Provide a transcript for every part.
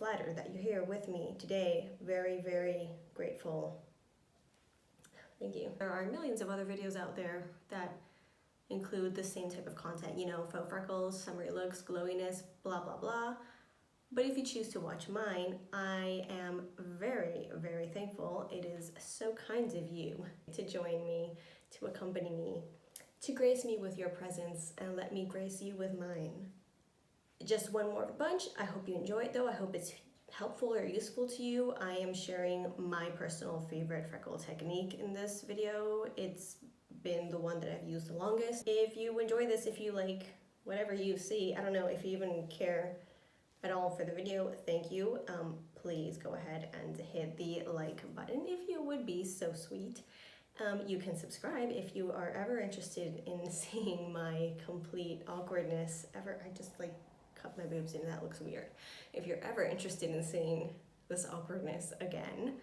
flattered that you're here with me today. Very, very grateful. Thank you. There are millions of other videos out there that include the same type of content, you know, faux freckles, summery looks, glowiness, blah, blah, blah. But if you choose to watch mine, I am very, very thankful. It is so kind of you to join me, to accompany me, to grace me with your presence, and let me grace you with mine. Just one more of a bunch. I hope you enjoy it though. I hope it's helpful or useful to you. I am sharing my personal favorite freckle technique in this video. It's been the one that I've used the longest. If you enjoy this, if you like whatever you see, I don't know if you even care at all for the video, thank you. Please go ahead and hit the like button if you would be so sweet. You can subscribe if you are ever interested in seeing my complete awkwardness ever. I just like cut my boobs and that looks weird. If you're ever interested in seeing this awkwardness again,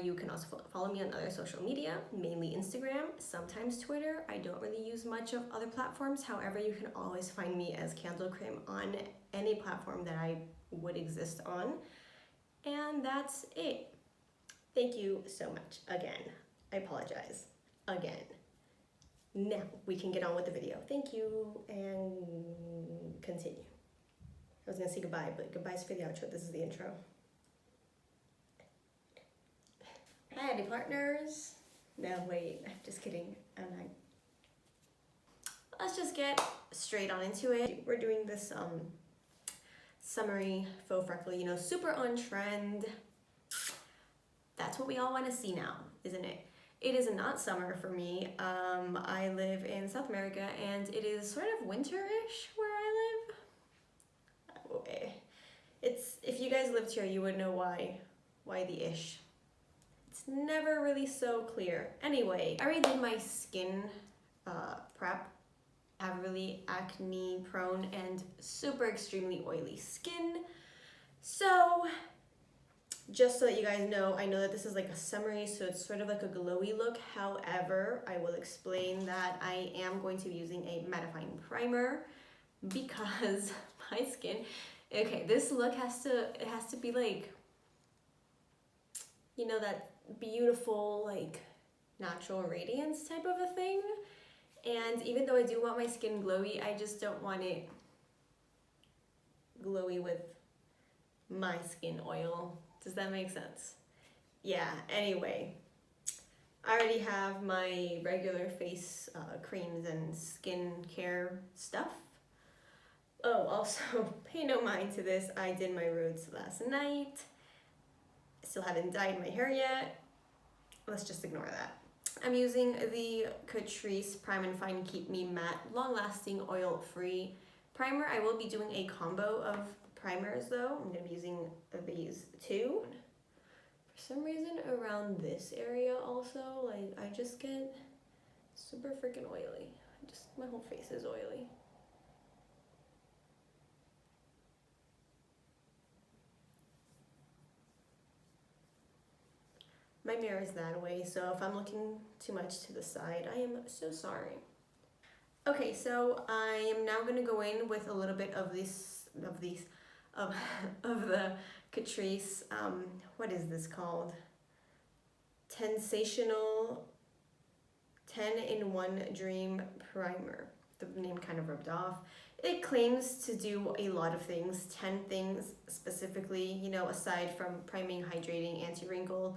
you can also follow me on other social media, mainly Instagram, sometimes Twitter. I don't really use much of other platforms. However, you can always find me as Candle Cream on any platform that I would exist on. And that's it. Thank you so much. Again, I apologize. Again. Now we can get on with the video. Thank you and continue. I was gonna say goodbye, but goodbye's for the outro. This is the intro. Howdy, partners. No, wait, I'm just kidding. Let's just get straight on into it. We're doing this summery faux freckle, you know, super on trend. That's what we all want to see now, isn't it? It is not summer for me. I live in South America and it is sort of winter-ish where I live. If you guys lived here, you would know why the ish. It's never really so clear. Anyway, I already did my skin prep. I have really acne prone and super extremely oily skin. So just so that you guys know, I know that this is like a summery, so it's sort of like a glowy look. However, I will explain that I am going to be using a mattifying primer because my skin, okay, this look has to be like, you know, that beautiful, like, natural radiance type of a thing. And even though I do want my skin glowy, I just don't want it glowy with my skin oil. Does that make sense? Yeah, anyway. I already have my regular face creams and skincare stuff. Oh, also, pay no mind to this. I did my roots last night. Still haven't dyed my hair yet. Let's just ignore that. I'm using the Catrice Prime and Fine Keep Me Matte Long Lasting Oil Free Primer. I will be doing a combo of primers though. I'm going to be using these two. For some reason around this area also, like, I just get super freaking oily. My whole face is oily. My mirror is that way, so if I'm looking too much to the side, I am so sorry. Okay, so I am now gonna go in with a little bit of the Catrice, what is this called? Tensationsl 10-in-1 Dream Primer. The name kind of rubbed off. It claims to do a lot of things, 10 things specifically, you know, aside from priming, hydrating, anti-wrinkle,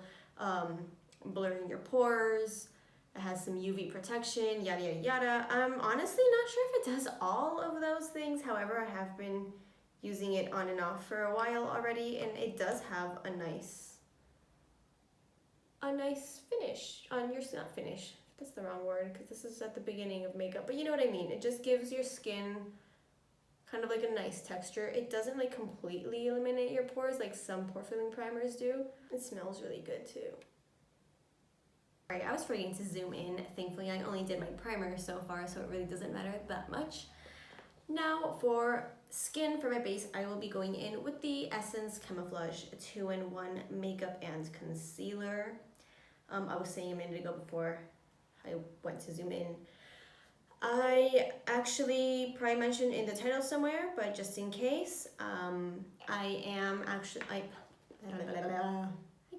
blurring your pores. It has some UV protection, yada yada yada. I'm honestly not sure if it does all of those things. However, I have been using it on and off for a while already, and it does have a nice finish on your, not finish, that's the wrong word because this is at the beginning of makeup, but you know what I mean. It just gives your skin kind of like a nice texture. It doesn't like completely eliminate your pores like some pore filling primers do. It smells really good too. Alright, I was forgetting to zoom in. Thankfully, I only did my primer so far, so it really doesn't matter that much. Now for skin, for my base, I will be going in with the Essence Camouflage 2-in-1 Makeup and Concealer. I was saying a minute ago before I went to zoom in. I actually probably mentioned in the title somewhere, but just in case, I am actually, I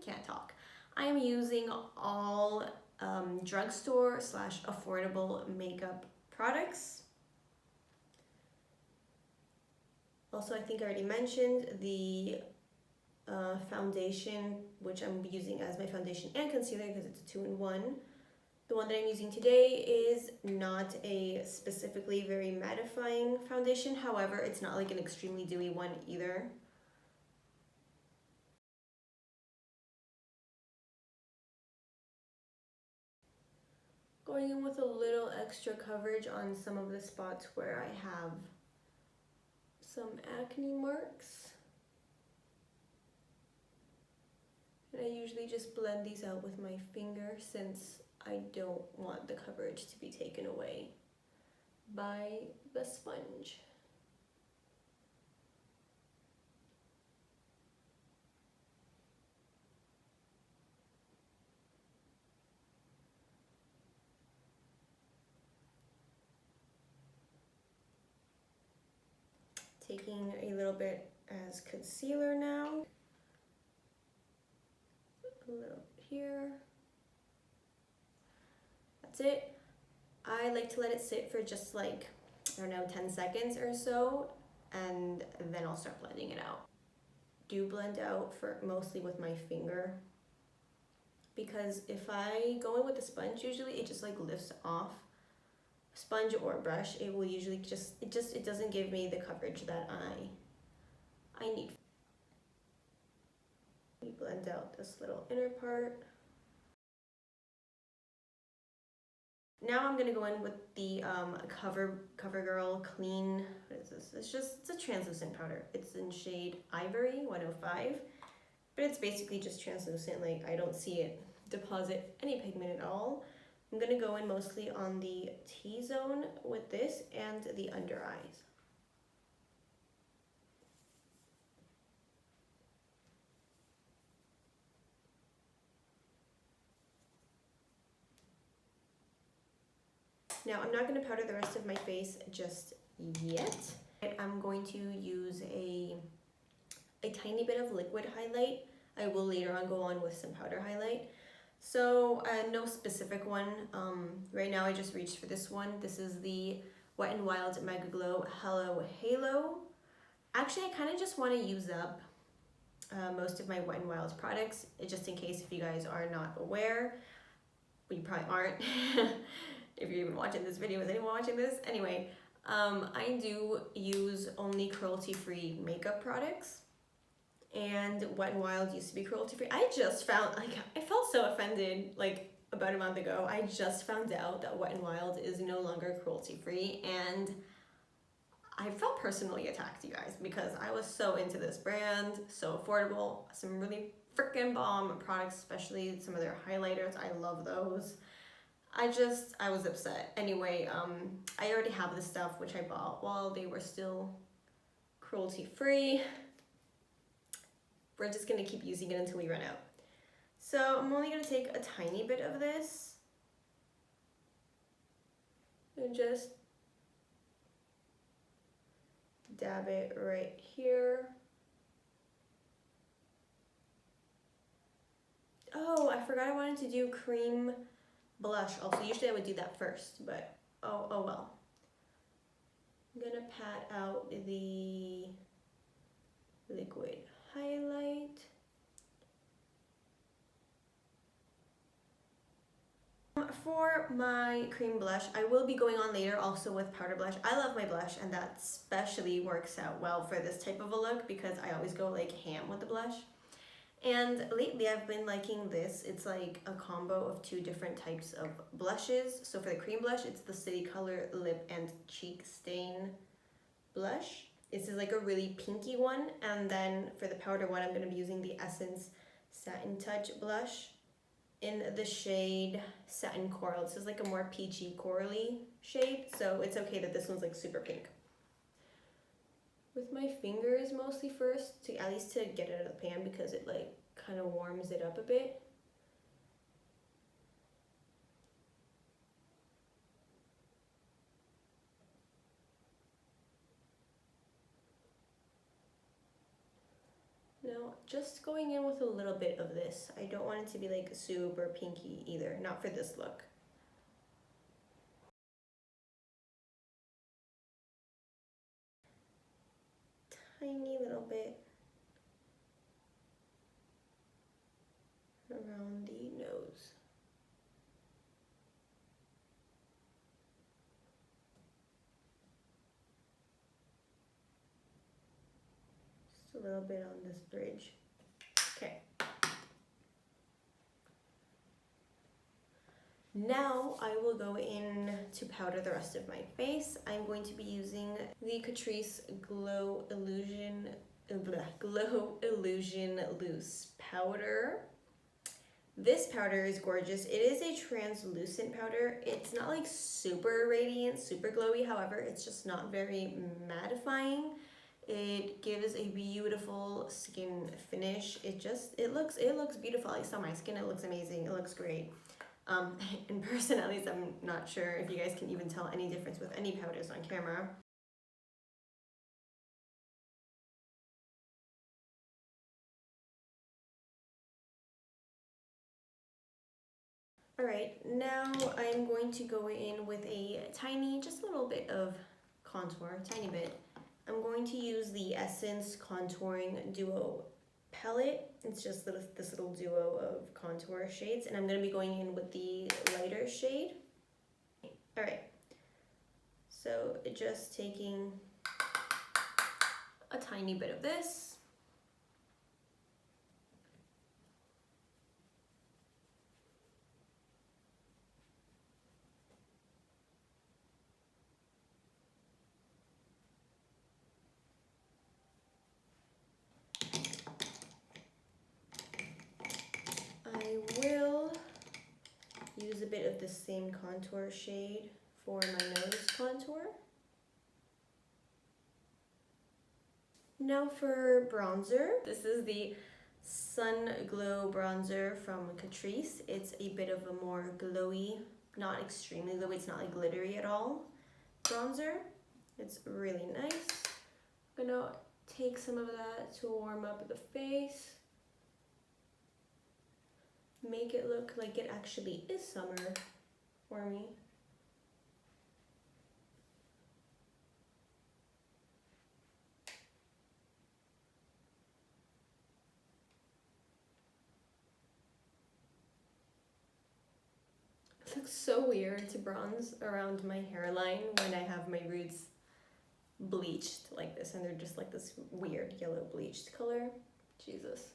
can't talk. I am using all drugstore / affordable makeup products. Also, I think I already mentioned the foundation, which I'm using as my foundation and concealer because it's a 2-in-1. The one that I'm using today is not a specifically very mattifying foundation. However, it's not like an extremely dewy one either. Going in with a little extra coverage on some of the spots where I have some acne marks. And I usually just blend these out with my finger since I don't want the coverage to be taken away by the sponge. Taking a little bit as concealer now. A little here. That's it. I like to let it sit for just like, I don't know, 10 seconds or so, and then I'll start blending it out. Do blend out for mostly with my finger, because if I go in with the sponge, usually it just like lifts off. Sponge or brush, it will usually it doesn't give me the coverage that I need. We blend out this little inner part. Now I'm gonna go in with the Covergirl Clean, what is this? It's a translucent powder. It's in shade Ivory 105, but it's basically just translucent. Like, I don't see it deposit any pigment at all. I'm gonna go in mostly on the T-zone with this and the under eyes. Now, I'm not going to powder the rest of my face just yet. I'm going to use a tiny bit of liquid highlight. I will later on go on with some powder highlight. So no specific one. Right now I just reached for this one. This is the Wet n Wild Mega Glow Hello Halo. Actually, I kind of just want to use up most of my Wet n Wild products, just in case if you guys are not aware. But you probably aren't. If you're even watching this video, is anyone watching this? Anyway, I do use only cruelty-free makeup products, and Wet n Wild used to be cruelty-free. I just found, like, I felt so offended, like, about a month ago. I just found out that Wet n Wild is no longer cruelty-free, and I felt personally attacked, you guys, because I was so into this brand, so affordable, some really freaking bomb products, especially some of their highlighters. I love those. I was upset. Anyway, I already have this stuff, which I bought while they were still cruelty-free. We're just gonna keep using it until we run out. So I'm only gonna take a tiny bit of this and just dab it right here. Oh, I forgot I wanted to do cream blush also. Usually I would do that first, but oh well. I'm gonna pat out the liquid highlight. For my cream blush, I will be going on later also with powder blush. I love my blush, and that especially works out well for this type of a look because I always go like ham with the blush. And lately I've been liking this. It's like a combo of two different types of blushes. So for the cream blush, it's the City Color Lip and Cheek Stain blush. This is like a really pinky one. And then for the powder one, I'm going to be using the Essence Satin Touch blush in the shade Satin Coral. This is like a more peachy corally shade. So it's okay that this one's like super pink. With my fingers mostly first, to at least to get it out of the pan because it like kind of warms it up a bit. just going in with a little bit of this. I don't want it to be like super pinky either, not for this look. Tiny little bit around the nose. Just a little bit on this bridge. Okay. Now I will go in to powder the rest of my face. I'm going to be using the Catrice Glow Illusion Loose Powder. This powder is gorgeous. It is a translucent powder. It's not like super radiant, super glowy. However, it's just not very mattifying. It gives a beautiful skin finish. It looks beautiful. At least on my skin, it looks amazing. It looks great. In person, at least, I'm not sure if you guys can even tell any difference with any powders on camera. Alright, now I'm going to go in with just a little bit of contour, tiny bit. I'm going to use the Essence Contouring Duo palette. It's just this little duo of contour shades, and I'm going to be going in with the lighter shade. Alright, so just taking a tiny bit of this. I will use a bit of the same contour shade for my nose contour. Now for bronzer. This is the Sun Glow bronzer from Catrice. It's a bit of a more glowy, not extremely glowy, it's not like glittery at all, bronzer. It's really nice. I'm gonna take some of that to warm up the face. Make it look like it actually is summer for me. It looks so weird to bronze around my hairline when I have my roots bleached like this and they're just like this weird yellow bleached color. Jesus.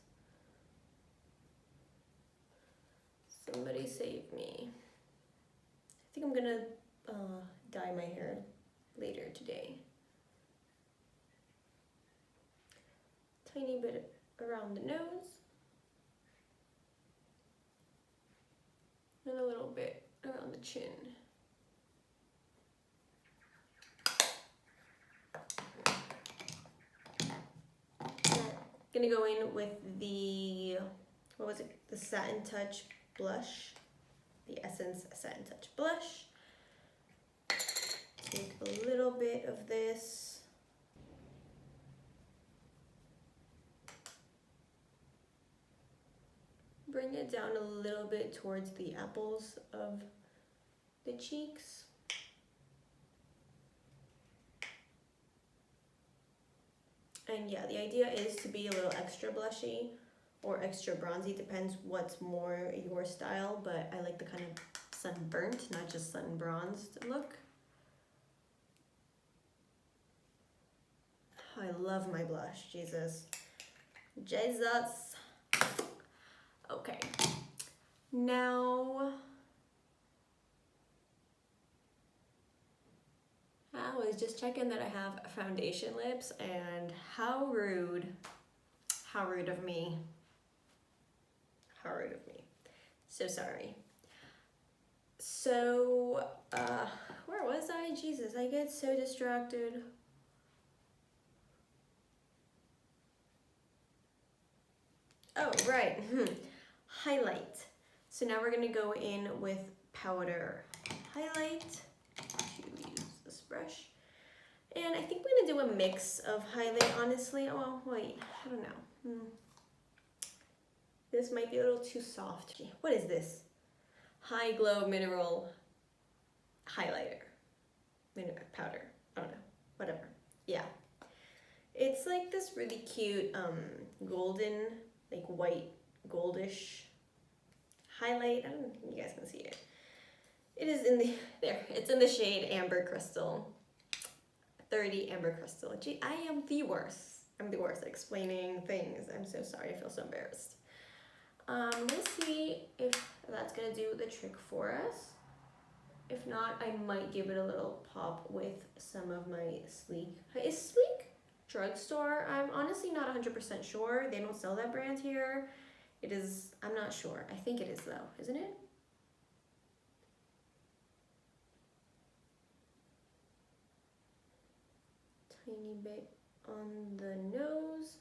Somebody save me. I think I'm gonna dye my hair later today. Tiny bit around the nose. And a little bit around the chin. Gonna go in with the, what was it? The Satin Touch blush, the Essence Satin Touch blush. Take a little bit of this. Bring it down a little bit towards the apples of the cheeks. And yeah, the idea is to be a little extra blushy or extra bronzy, depends what's more your style, but I like the kind of sunburnt, not just sun bronzed look. I love my blush, Jesus. Jesus. Okay, now I was just checking that I have foundation lips, and how rude of me. How rude of me. So sorry. So, where was I? Jesus, I get so distracted. Oh, right. Highlight. So now we're gonna go in with powder highlight. To use this brush. And I think we're gonna do a mix of highlight, honestly. Oh, wait, I don't know. This might be a little too soft. What is this? High Glow Mineral Highlighter. Powder. I don't know. Whatever. Yeah. It's like this really cute golden, like white, goldish highlight. I don't think you guys can see it. It is in the, there, it's in the shade Amber Crystal. 30 Amber Crystal. Gee, I am the worst. I'm the worst at explaining things. I'm so sorry, I feel so embarrassed. Let's see if that's gonna do the trick for us. If not, I might give it a little pop with some of my Sleek. Is Sleek drugstore? I'm honestly not 100% sure. They don't sell that brand here. It is, I'm not sure. I think it is though, isn't it? Tiny bit on the nose.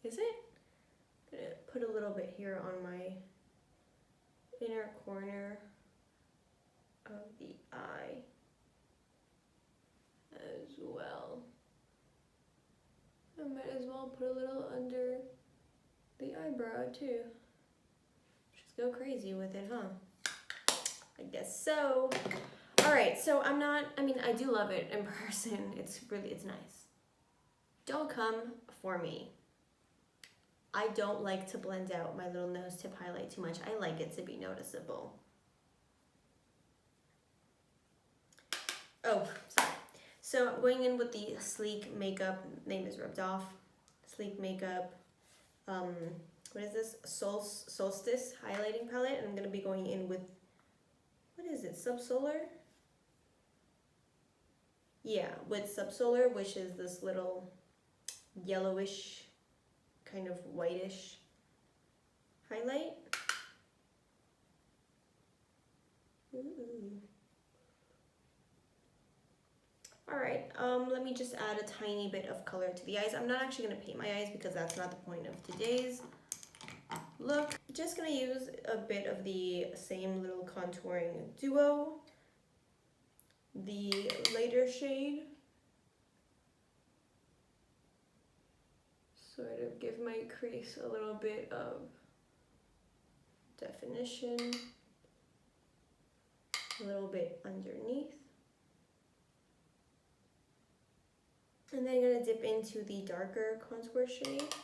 Is it? I'm gonna put a little bit here on my inner corner of the eye as well. I might as well put a little under the eyebrow too. Just go crazy with it, huh? I guess so. All right, so I do love it in person. It's nice. Don't come for me. I don't like to blend out my little nose tip highlight too much. I like it to be noticeable. Oh, sorry. So I'm going in with the Sleek Makeup, name is rubbed off. Sleek Makeup, what is this? Solstice highlighting palette. And I'm gonna be going in with, what is it, Subsolar? Yeah, with Subsolar, which is this little yellowish, kind of whitish highlight. Ooh. All right, let me just add a tiny bit of color to the eyes. I'm not actually gonna paint my eyes because that's not the point of today's look. Just gonna use a bit of the same little contouring duo, the lighter shade. Sort of give my crease a little bit of definition, a little bit underneath. And then I'm gonna dip into the darker contour shade.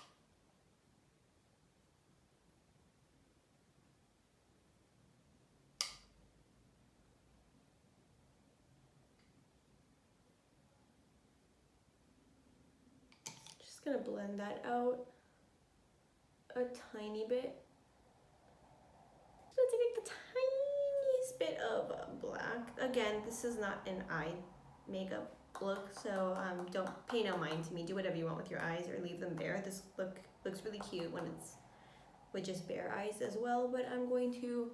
Just gonna blend that out a tiny bit. Just gonna take the tiniest bit of black. Again, this is not an eye makeup look, so don't pay no mind to me. Do whatever you want with your eyes or leave them bare. This look looks really cute when it's with just bare eyes as well, but I'm going to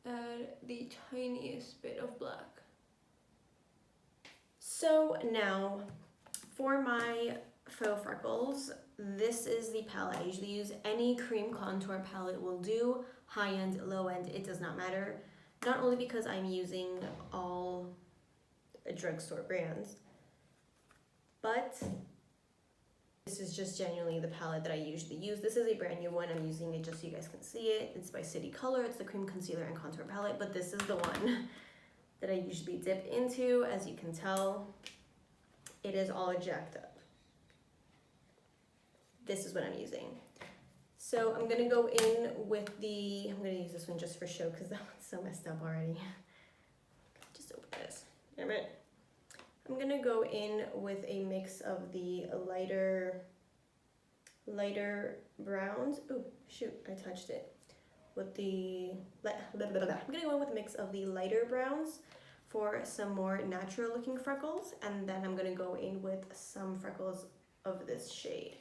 add the tiniest bit of black. So now for my faux freckles, this is the palette I usually use. Any cream contour palette will do, high end, low end, it does not matter. Not only because I'm using all drugstore brands, but this is just genuinely the palette that I usually use. This is a brand new one. I'm using it just so you guys can see it. It's by City Color. It's the cream concealer and contour palette, but this is the one that I usually dip into. As you can tell, it is all jacked up. This is what I'm using. So I'm gonna go in with I'm gonna use this one just for show because that one's so messed up already. Just open this, damn it. I'm gonna go in with a mix of the lighter browns. Oh shoot, I touched it. With the, I'm gonna go in with a mix of the lighter browns for some more natural looking freckles, and then I'm gonna go in with some freckles of this shade.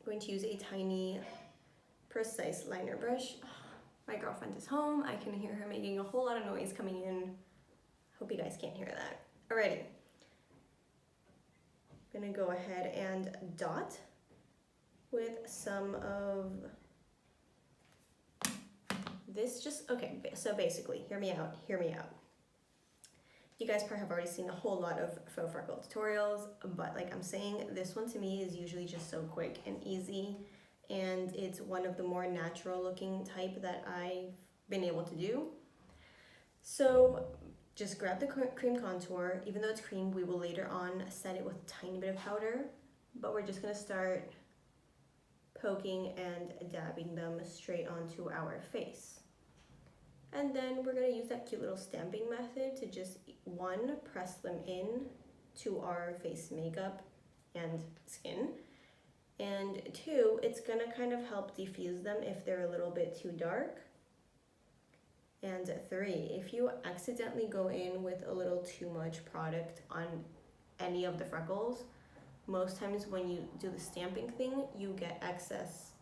I'm going to use a tiny precise liner brush. My girlfriend is home. I can hear her making a whole lot of noise coming in. Hope you guys can't hear that. Alrighty. I'm gonna go ahead and dot with some of this just, okay, so basically, hear me out. You guys probably have already seen a whole lot of faux freckle tutorials, but like I'm saying, this one to me is usually just so quick and easy, and it's one of the more natural looking type that I've been able to do. So just grab the cream contour. Even though it's cream, we will later on set it with a tiny bit of powder, but we're just gonna start poking and dabbing them straight onto our face. And then we're gonna use that cute little stamping method to just, one, press them in to our face makeup and skin. And two, it's gonna kind of help diffuse them if they're a little bit too dark. And three, if you accidentally go in with a little too much product on any of the freckles, most times when you do the stamping thing, you get excess,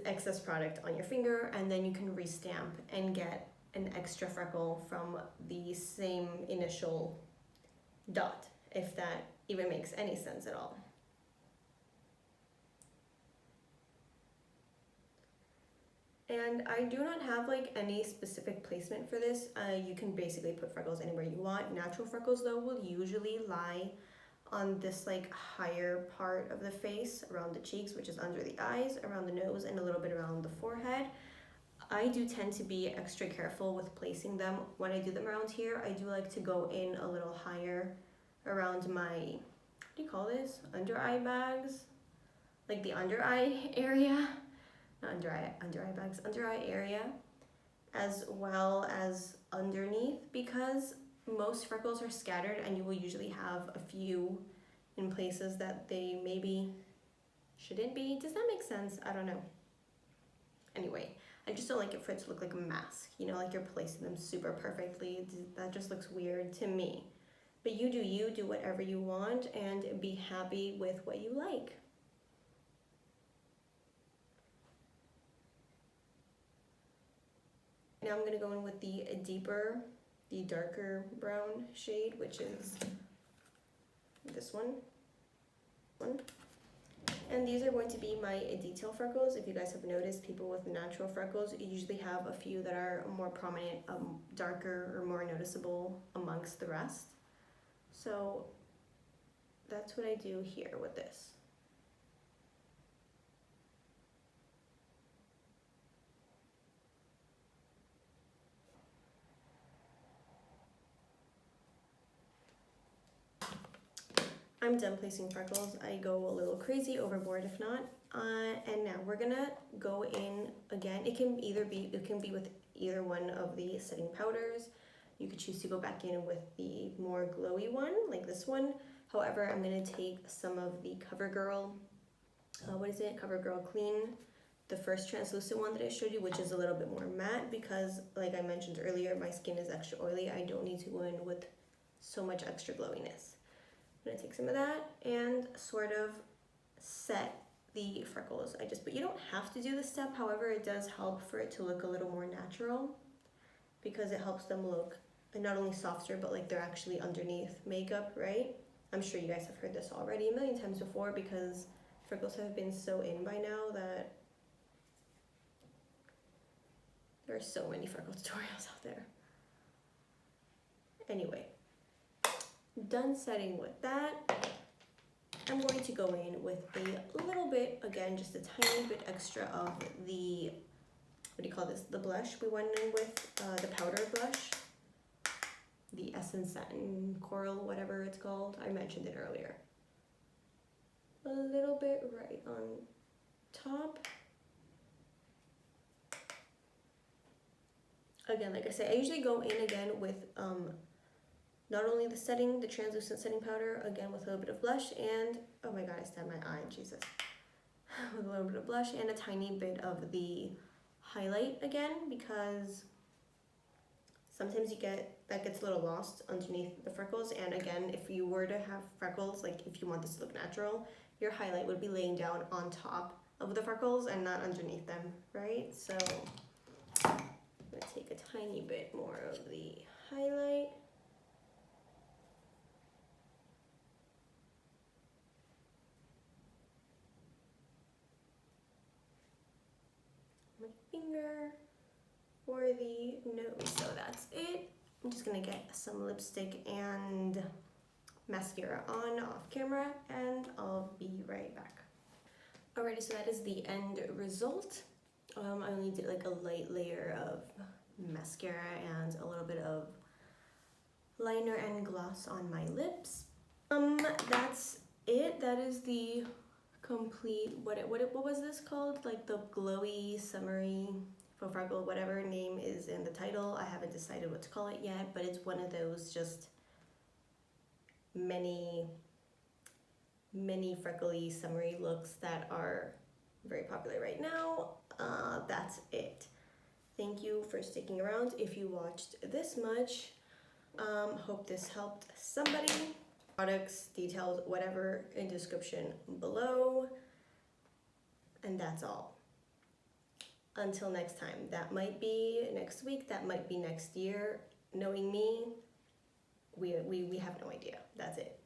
excess product on your finger, and then you can restamp and get an extra freckle from the same initial dot, if that even makes any sense at all. And I do not have like any specific placement for this. You can basically put freckles anywhere you want. Natural freckles though will usually lie on this like higher part of the face, around the cheeks, which is under the eyes, around the nose, and a little bit around the forehead. I do tend to be extra careful with placing them. When I do them around here, I do like to go in a little higher around my, what do you call this? Under eye bags? Like the under eye area. Not under eye bags, under eye area, as well as underneath, because most freckles are scattered and you will usually have a few in places that they maybe shouldn't be. Does that make sense? I don't know. Anyway, I just don't like it for it to look like a mask, you know, like you're placing them super perfectly. That just looks weird to me. But you do whatever you want and be happy with what you like. Now I'm gonna go in with the darker brown shade, which is this one. And these are going to be my detail freckles. If you guys have noticed, people with natural freckles usually have a few that are more prominent, darker or more noticeable amongst the rest. So that's what I do here with this. I'm done placing freckles. I go a little crazy, overboard if not. And now we're gonna go in again. It can be with either one of the setting powders. You could choose to go back in with the more glowy one, like this one. However, I'm gonna take some of the Covergirl, Covergirl Clean, the first translucent one that I showed you, which is a little bit more matte, because like I mentioned earlier, my skin is extra oily. I don't need to go in with so much extra glowiness. I'm gonna take some of that and sort of set the freckles. But you don't have to do this step. However, it does help for it to look a little more natural, because it helps them look not only softer, but like they're actually underneath makeup, right? I'm sure you guys have heard this already a million times before, because freckles have been so in by now that there are so many freckle tutorials out there. Anyway, done setting with that. I'm going to go in with a little bit, again, just a tiny bit extra of the, what do you call this? The blush. We went in with the powder blush, the Essence Satin Coral, whatever it's called. I mentioned it earlier. A little bit right on top. Again, like I said, I usually go in again with not only the translucent setting powder, again with a little bit of blush, and, oh my god, I stabbed my eye, Jesus. With a little bit of blush and a tiny bit of the highlight again, because sometimes that gets a little lost underneath the freckles. And again, if you were to have freckles, like if you want this to look natural, your highlight would be laying down on top of the freckles and not underneath them, right? So I'm gonna take a tiny bit more of the highlight. I'm my finger for the nose. So that's it. I'm just gonna get some lipstick and mascara on off camera, and I'll be right back. Alrighty, so that is the end result. I only did like a light layer of mascara and a little bit of liner and gloss on my lips. That's it. That is the complete, what was this called? Like the glowy, summery, faux freckle, whatever name is in the title. I haven't decided what to call it yet, but it's one of those just many freckly, summery looks that are very popular right now. That's it. Thank you for sticking around if you watched this much. Hope this helped somebody. Products, details, whatever in description below. And that's all. Until next time. That might be next week, that might be next year. Knowing me, we have no idea. That's it.